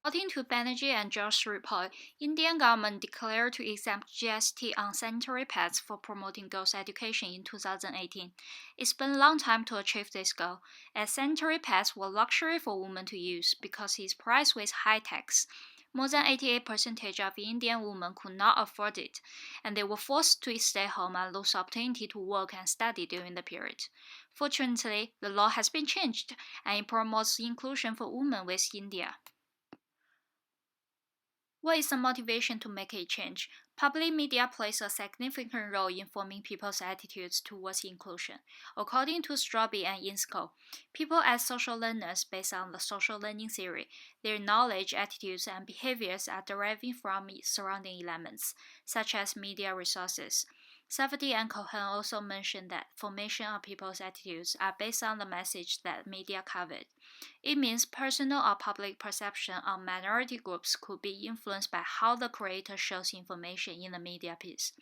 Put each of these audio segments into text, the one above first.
According to Banerjee and Josh's report, Indian government declared to exempt GST on sanitary pads for promoting girls' education in 2018. It spent a long time to achieve this goal, as sanitary pads were luxury for women to use because it's priced with high tax. More than 88% of Indian women could not afford it, and they were forced to stay home and lose opportunity to work and study during the period. Fortunately, the law has been changed, and it promotes inclusion for women with India. What is the motivation to make a change? Public media plays a significant role in forming people's attitudes towards inclusion. According to Straube and Insko, people as social learners based on the social learning theory. Their knowledge, attitudes, and behaviors are deriving from surrounding elements, such as media resources. Safdie and Cohen also mentioned that formation of people's attitudes are based on the message that media covered. It means personal or public perception on minority groups could be influenced by how the creator shows information in the media piece.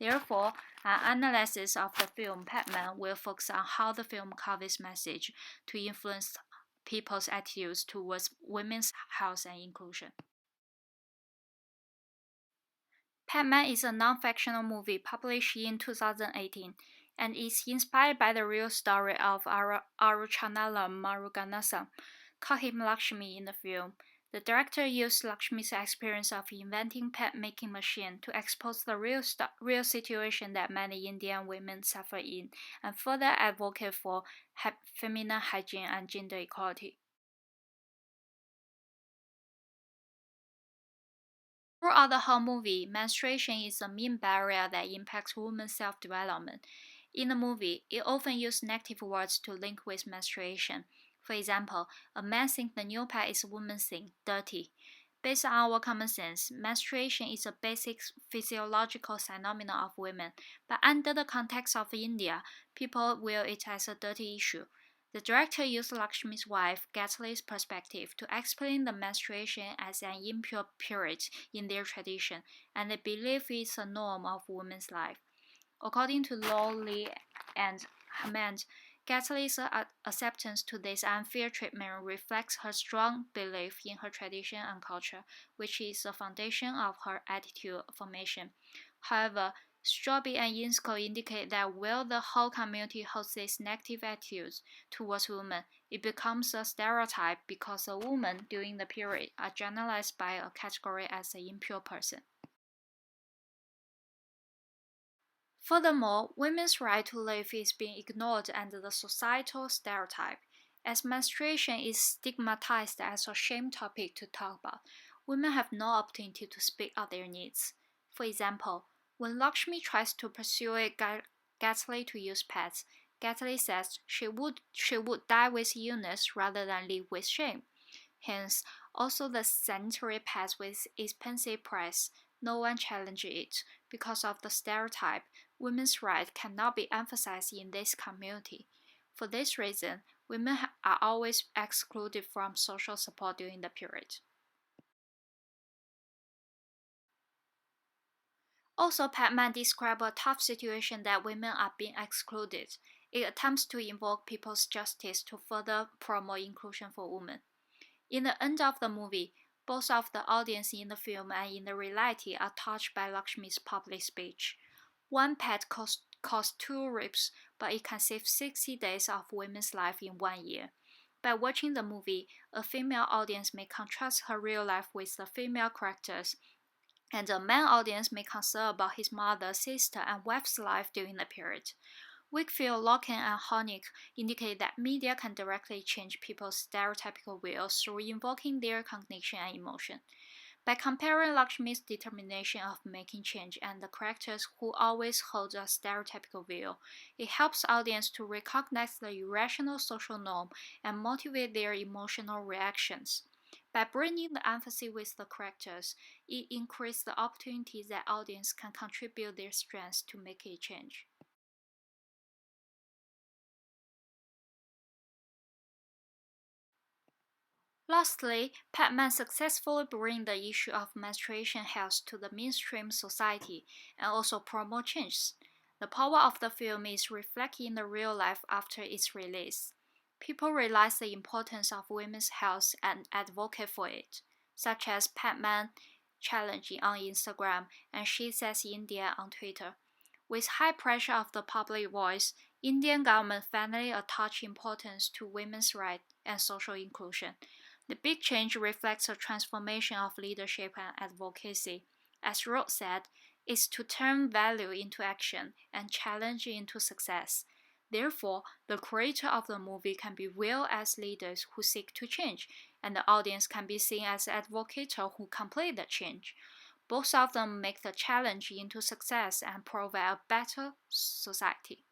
Therefore, an analysis of the film Pac-Man will focus on how the film covers message to influence people's attitudes towards women's health and inclusion. Pac-Man is a non-fictional movie published in 2018 and is inspired by the real story of Aruchanala Muruganathan, call him Lakshmi in the film. The director used Lakshmi's experience of inventing pet-making machine to expose the real situation that many Indian women suffer in and further advocate for feminine hygiene and gender equality. Throughout the whole movie, menstruation is a main barrier that impacts women's self-development. In the movie, it often uses negative words to link with menstruation. For example, a man thinks the new pad is a woman's thing, dirty. Based on our common sense, menstruation is a basic physiological phenomenon of women, but under the context of India, people view it as a dirty issue. The director used Lakshmi's wife, Gatli's perspective to explain the menstruation as an impure period in their tradition, and they believe it's a norm of women's life. According to Lowly and Hammond, Gatli's acceptance to this unfair treatment reflects her strong belief in her tradition and culture, which is the foundation of her attitude formation. However, Straube and Insko indicate that while the whole community holds these negative attitudes towards women, it becomes a stereotype because a woman during the period are generalized by a category as an impure person. Furthermore, women's right to live is being ignored under the societal stereotype. As menstruation is stigmatized as a shame topic to talk about, women have no opportunity to speak out their needs. For example, when Lakshmi tries to persuade Gatli to use pads, Gatli says she would die with illness rather than live with shame. Hence, also the sanitary pads with expensive price, no one challenges it because of the stereotype. Women's rights cannot be emphasized in this community. For this reason, women are always excluded from social support during the period. Also, Pac-Man describes a tough situation that women are being excluded. It attempts to invoke people's justice to further promote inclusion for women. In the end of the movie, both of the audience in the film and in the reality are touched by Lakshmi's public speech. One pet costs 2 rupees, but it can save 60 days of women's life in 1 year. By watching the movie, a female audience may contrast her real life with the female characters, and a male audience may concern about his mother, sister, and wife's life during the period. Wakefield, Locken, and Honig indicate that media can directly change people's stereotypical views through invoking their cognition and emotion. By comparing Lakshmi's determination of making change and the characters who always hold a stereotypical view, it helps audience to recognize the irrational social norm and motivate their emotional reactions. By bringing the empathy with the characters, it increases the opportunities that audience can contribute their strengths to make a change. Lastly, Pac-Man successfully brings the issue of menstruation health to the mainstream society and also promote change. The power of the film is reflected in the real life after its release. People realize the importance of women's health and advocate for it. such as Pac-Man Challenge on Instagram and She Says India on Twitter. With high pressure of the public voice, Indian government finally attached importance to women's rights and social inclusion. The big change reflects a transformation of leadership and advocacy. As Roth said, is to turn value into action and challenge into success. Therefore, the creator of the movie can be viewed as leaders who seek to change, and the audience can be seen as advocates who complete the change. Both of them make the challenge into success and provide a better society.